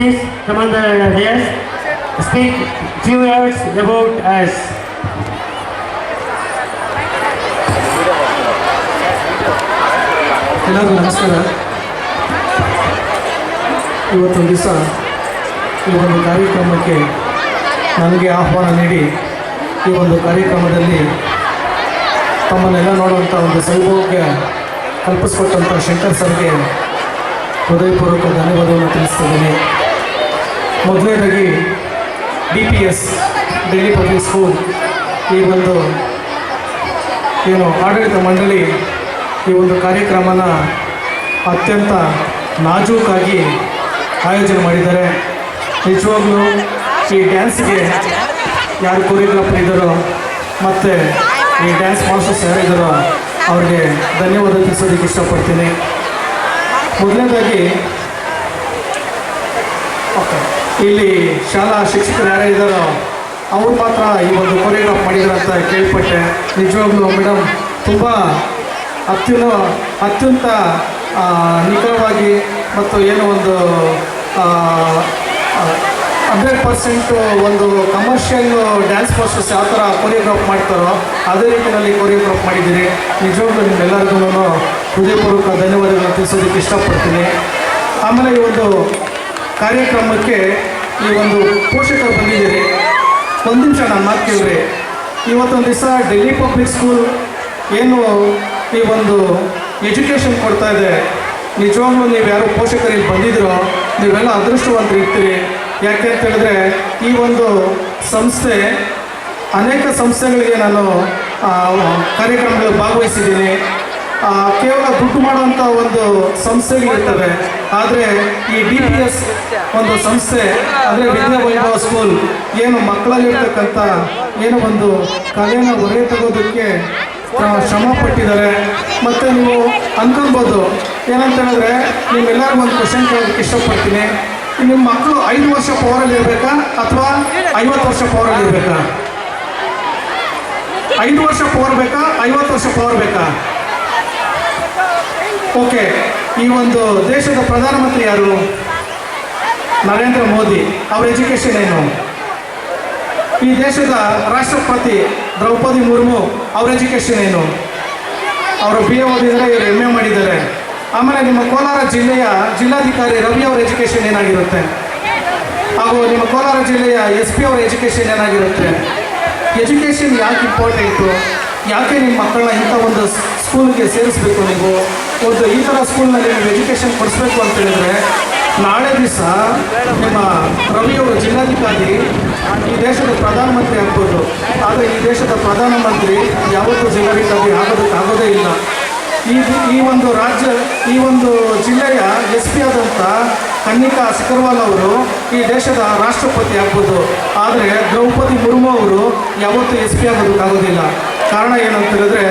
Please come on the dais. Speak few words about us. ಎಲ್ಲರಿಗೂ ನಮಸ್ಕಾರ. ಇವತ್ತೊಂದು ದಿವಸ ಈ ಒಂದು ಕಾರ್ಯಕ್ರಮಕ್ಕೆ ನನಗೆ ಆಹ್ವಾನ ನೀಡಿ ಈ ಒಂದು ಕಾರ್ಯಕ್ರಮದಲ್ಲಿ ತಮ್ಮನ್ನೆಲ್ಲ ನೋಡುವಂಥ ಒಂದು ಸೌಭಾಗ್ಯ ಕಲ್ಪಿಸ್ಕೊಟ್ಟಂಥ ಶಂಕರ್ ಸರ್ಗೆ ಹೃದಯಪೂರ್ವಕ ಧನ್ಯವಾದವನ್ನು ತಿಳಿಸ್ತಿದ್ದೀನಿ. ಮೊದಲನೇದಾಗಿ DPS ಡೆಲ್ಲಿ ಪಬ್ಲಿಕ್ ಸ್ಕೂಲ್ ಈ ಒಂದು ಏನು ಆಡಳಿತ ಮಂಡಳಿ ಈ ಒಂದು ಕಾರ್ಯಕ್ರಮನ ಅತ್ಯಂತ ನಾಜೂಕಾಗಿ ಆಯೋಜನೆ ಮಾಡಿದ್ದಾರೆ. ನಿಜವಾಗ್ಲೂ ಈ ಡ್ಯಾನ್ಸ್ಗೆ ಯಾರು ಕೊರಿಯೋಗ್ರಾಫರ್ ಇದ್ದಾರೋ ಮತ್ತು ಈ ಡ್ಯಾನ್ಸ್ ಮಾಸ್ಟರ್ಸ್ ಯಾರಿದ್ದಾರೋ ಅವ್ರಿಗೆ ಧನ್ಯವಾದ ತಿಳಿಸೋದಕ್ಕೆ ಇಷ್ಟಪಡ್ತೀನಿ. ಮೊದಲನೇದಾಗಿ ಇಲ್ಲಿ ಶಾಲಾ ಶಿಕ್ಷಕರು ಯಾರೇ ಇದ್ದಾರೋ ಅವ್ರು ಮಾತ್ರ ಈ ಒಂದು ಕೊರಿಯೋಗ್ರಾಫ್ ಮಾಡಿದ್ರು ಅಂತ ಕೇಳ್ಪಟ್ಟೆ. ನಿಜವಾಗ್ಲೂ ಮೇಡಮ್ ತುಂಬ ಅತ್ಯಂತ ನಿಖರವಾಗಿ ಮತ್ತು ಏನು ಒಂದು 100% ಒಂದು ಕಮರ್ಷಿಯಲ್ ಡ್ಯಾನ್ಸ್ ಮಾಸ್ಟರ್ಸ್ ಯಾವ ಥರ ಕೊರಿಯೋಗ್ರಾಫ್ ಮಾಡ್ತಾರೋ ಅದೇ ರೀತಿಯಲ್ಲಿ ಕೊರಿಯೋಗ್ರಾಫ್ ಮಾಡಿದ್ದೀರಿ. ನಿಜವಾಗ್ಲೂ ನಿಮ್ಮೆಲ್ಲರಿಗೂ ಹೃದಯಪೂರ್ವಕ ಧನ್ಯವಾದಗಳನ್ನು ತಿಳಿಸೋದಕ್ಕೆ ಇಷ್ಟಪಡ್ತೀನಿ. ಆಮೇಲೆ ಈ ಒಂದು ಕಾರ್ಯಕ್ರಮಕ್ಕೆ ಈ ಒಂದು ಪೋಷಕರು ಬಂದಿದ್ದೀರಿ. ಒಂದು ನಿಮಿಷ ನಾನು ಮಾತು ಕೇಳಿರಿ. ಇವತ್ತೊಂದು ದಿವಸ ಡೆಲ್ಲಿ ಪಬ್ಲಿಕ್ ಸ್ಕೂಲ್ ಏನು ಈ ಒಂದು ಎಜುಕೇಷನ್ ಕೊಡ್ತಾ ಇದೆ. ನಿಜವಾಗ್ಲೂ ನೀವು ಯಾರು ಪೋಷಕರು ಇಲ್ಲಿ ಬಂದಿದ್ದೀರೋ ನೀವೆಲ್ಲ ಅದೃಷ್ಟವಂತರು ಇರ್ತೀರಿ. ಯಾಕೆ ಅಂತ ಹೇಳಿದ್ರೆ ಈ ಒಂದು ಸಂಸ್ಥೆ ಅನೇಕ ಸಂಸ್ಥೆಗಳಿಗೆ ನಾನು ಕಾರ್ಯಕ್ರಮಗಳಲ್ಲಿ ಭಾಗವಹಿಸಿದ್ದೀನಿ. ಕೇವಲ ದುಡ್ಡು ಮಾಡುವಂಥ ಒಂದು ಸಂಸ್ಥೆಗಳಿರ್ತವೆ. ಆದರೆ ಈ DPS ಒಂದು ಸಂಸ್ಥೆ ಅಂದರೆ ವಿದ್ಯಾವೈಭವ ಸ್ಕೂಲ್ ಏನು ಮಕ್ಕಳಲ್ಲಿರ್ತಕ್ಕಂಥ ಏನು ಒಂದು ಕಲೆನ ಹೊರೆ ತಗೋದಕ್ಕೆ ಶ್ರಮ ಪಟ್ಟಿದ್ದಾರೆ. ಮತ್ತು ನೀವು ಅನ್ಕೊಳ್ಬೋದು ಏನಂತ ಹೇಳಿದ್ರೆ ನಿಮ್ಮೆಲ್ಲರಿಗೂ ಒಂದು ಕ್ವಶನ್ ಕೇಳೋದಕ್ಕೆ ಇಷ್ಟಪಡ್ತೀನಿ. ನಿಮ್ಮ ಮಕ್ಕಳು 5 ವರ್ಷ ಪವರಲ್ಲಿ ಇರಬೇಕಾ ಅಥವಾ 50 ವರ್ಷ ಪವರಲ್ಲಿ ಇರಬೇಕಾ? 5 ವರ್ಷ ಪವರ್ ಬೇಕಾ 50 ವರ್ಷ ಪವರ್ ಬೇಕಾ? ಓಕೆ, ಈ ಒಂದು ದೇಶದ ಪ್ರಧಾನಮಂತ್ರಿ ಯಾರು? ನರೇಂದ್ರ ಮೋದಿ. ಅವ್ರ ಎಜುಕೇಷನ್ ಏನು? ಈ ದೇಶದ ರಾಷ್ಟ್ರಪತಿ ದ್ರೌಪದಿ ಮುರ್ಮು. ಅವ್ರ ಎಜುಕೇಷನ್ ಏನು? ಅವರು BA ಓದಿದರೆ, ಇವರು MA ಮಾಡಿದ್ದಾರೆ. ಆಮೇಲೆ ನಿಮ್ಮ ಕೋಲಾರ ಜಿಲ್ಲೆಯ ಜಿಲ್ಲಾಧಿಕಾರಿ ರವಿ ಅವರ ಎಜುಕೇಷನ್ ಏನಾಗಿರುತ್ತೆ? ಹಾಗೂ ನಿಮ್ಮ ಕೋಲಾರ ಜಿಲ್ಲೆಯ SP ಅವರ ಎಜುಕೇಷನ್ ಏನಾಗಿರುತ್ತೆ? ಎಜುಕೇಷನ್ ಯಾಕೆ ಇಂಪಾರ್ಟೆಂಟು? ಯಾಕೆ ನಿಮ್ಮ ಮಕ್ಕಳನ್ನ ಇಂಥ ಒಂದು ಸ್ಕೂಲ್ಗೆ ಸೇರಿಸ್ಬೇಕು? ನೀವು ಒಂದು ಈ ಥರ ಸ್ಕೂಲ್ನಲ್ಲಿ ನೀವು ಎಜುಕೇಷನ್ ಕೊಡಿಸ್ಬೇಕು ಅಂತ ಹೇಳಿದ್ರೆ ನಾಳೆ ದಿವಸ ನಿಮ್ಮ ರವಿಯವರು ಜಿಲ್ಲಾಧಿಕಾರಿ ಈ ದೇಶದ ಪ್ರಧಾನಮಂತ್ರಿ ಆಗ್ಬೋದು. ಆದರೆ ಈ ದೇಶದ ಪ್ರಧಾನಮಂತ್ರಿ ಯಾವತ್ತೂ ಜಿಲ್ಲಾಧಿಕಾರಿ ಆಗೋದೇ ಇಲ್ಲ. ಈ ಒಂದು ಈ ಒಂದು ಜಿಲ್ಲೆಯ SP ಆದಂಥ ಕನ್ನಿಕಾ ಸಿಕರ್ವಾಲ್ ಅವರು ಈ ದೇಶದ ರಾಷ್ಟ್ರಪತಿ ಆಗ್ಬೋದು. ಆದರೆ ದ್ರೌಪದಿ ಮುರ್ಮು ಅವರು ಯಾವತ್ತೂ SP ಆಗೋದಕ್ಕಾಗೋದಿಲ್ಲ. ಕಾರಣ ಏನಂತ ಹೇಳಿದ್ರೆ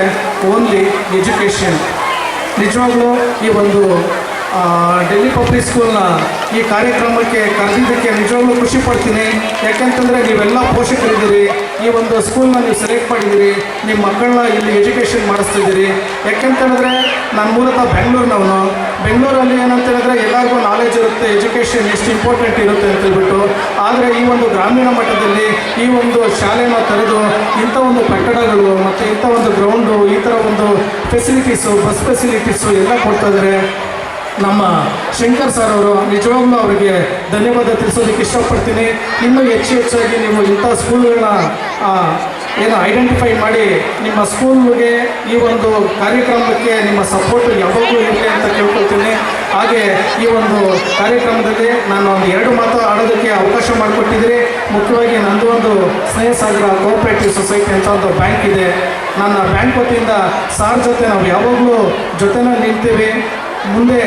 ಓನ್ಲಿ ಎಜುಕೇಷನ್. ನಿಜವಾಗ್ಲೂ ಈ ಒಂದು ಡೆಲ್ಲಿ ಪಬ್ಲಿಕ್ ಸ್ಕೂಲ್ನ ಈ ಕಾರ್ಯಕ್ರಮಕ್ಕೆ ಕರೆದಿದ್ದಕ್ಕೆ ನಿಜವಾಗ್ಲೂ ಖುಷಿ ಪಡ್ತೀನಿ. ಯಾಕೆಂತಂದರೆ ನೀವೆಲ್ಲ ಪೋಷಕರಿದ್ದೀರಿ. ಈ ಒಂದು ಸ್ಕೂಲ್ನ ನೀವು ಸೆಲೆಕ್ಟ್ ಮಾಡಿದ್ದೀರಿ. ನಿಮ್ಮ ಮಕ್ಕಳನ್ನ ಇಲ್ಲಿ ಎಜುಕೇಷನ್ ಮಾಡಿಸ್ತಿದ್ದೀರಿ. ಯಾಕೆಂತಂದರೆ ನಾನು ಮೂಲತಃ ಬೆಂಗಳೂರಿನವನು. ಬೆಂಗಳೂರಲ್ಲಿ ಏನಂತ ಹೇಳಿದ್ರೆ ಎಲ್ಲರಿಗೂ ನಾಲೆಜ್ ಇರುತ್ತೆ, ಎಜುಕೇಷನ್ ಎಷ್ಟು ಇಂಪಾರ್ಟೆಂಟ್ ಇರುತ್ತೆ ಅಂತ ಹೇಳ್ಬಿಟ್ಟು. ಆದರೆ ಈ ಒಂದು ಗ್ರಾಮೀಣ ಮಟ್ಟದಲ್ಲಿ ಈ ಒಂದು ಶಾಲೆನ ತೆರೆದು ಇಂಥ ಒಂದು ಕಟ್ಟಡಗಳು ಮತ್ತು ಇಂಥ ಒಂದು ಗ್ರೌಂಡು ಈ ಥರ ಒಂದು ಫೆಸಿಲಿಟೀಸು, ಬಸ್ ಫೆಸಿಲಿಟೀಸು ಎಲ್ಲ ಕೊಡ್ತಾ ಇದ್ದಾರೆ ನಮ್ಮ ಶಂಕರ್ ಸರ್ ಅವರು. ನಿಜವಾಗ್ಲೂ ಅವರಿಗೆ ಧನ್ಯವಾದ ತಿಳಿಸೋದಕ್ಕೆ ಇಷ್ಟಪಡ್ತೀನಿ. ಇನ್ನೂ ಹೆಚ್ಚಾಗಿ ನೀವು ಇಂಥ ಸ್ಕೂಲ್ಗಳನ್ನ ಏನು ಐಡೆಂಟಿಫೈ ಮಾಡಿ ನಿಮ್ಮ ಸ್ಕೂಲ್ಗೆ ಈ ಒಂದು ಕಾರ್ಯಕ್ರಮಕ್ಕೆ ನಿಮ್ಮ ಸಪೋರ್ಟ್ ಯಾವಾಗಲೂ ಇರಲಿ ಅಂತ ಕೇಳ್ಕೊಳ್ತೀನಿ. ಹಾಗೆ ಈ ಒಂದು ಕಾರ್ಯಕ್ರಮದಲ್ಲಿ ನಾನು ಒಂದು 2 ಮಾತು ಆಡೋದಕ್ಕೆ ಅವಕಾಶ ಮಾಡಿಕೊಟ್ಟಿದ್ದೀರಿ. ಮುಖ್ಯವಾಗಿ ನಂದು ಒಂದು ಸ್ನೇಹ ಸಾಗರ ಕೋಆಪರೇಟಿವ್ ಸೊಸೈಟಿ ಅಂತ ಒಂದು ಬ್ಯಾಂಕ್ ಇದೆ. ನನ್ನ ಬ್ಯಾಂಕ್ ವತಿಯಿಂದ ಸಾರ್ ಜೊತೆ ನಾವು ಯಾವಾಗಲೂ ಜೊತೆನಲ್ಲಿ ನಿಲ್ತೀವಿ. ಮುಂದೆ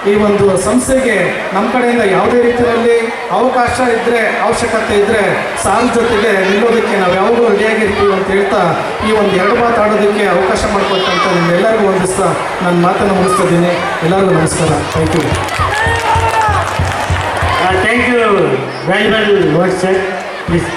ಈ ಒಂದು ಸಂಸ್ಥೆಗೆ ನಮ್ಮ ಕಡೆಯಿಂದ ಯಾವುದೇ ರೀತಿಯಲ್ಲಿ ಅವಕಾಶ ಇದ್ದರೆ, ಅವಶ್ಯಕತೆ ಇದ್ದರೆ ಸಾರ್ ಜೊತೆಗೆ ನಿಲ್ಲೋದಕ್ಕೆ ನಾವು ಯಾವಾಗಲೂ ರೆಡಿಯಾಗಿರ್ತೀವಿ ಅಂತ ಹೇಳ್ತಾ ಈ ಒಂದು 2 ಮಾತಾಡೋದಕ್ಕೆ ಅವಕಾಶ ಮಾಡಿಕೊಟ್ಟಂತ ನಿಮ್ಮೆಲ್ಲರಿಗೂ ಒಂದಿಸ್ತಾ ನಾನು ಮಾತನ್ನು ಮುಗಿಸ್ತಿದ್ದೀನಿ. ಎಲ್ಲರಿಗೂ ನಮಸ್ಕಾರ. Thank you. Thank you. Very well words, sir. Please,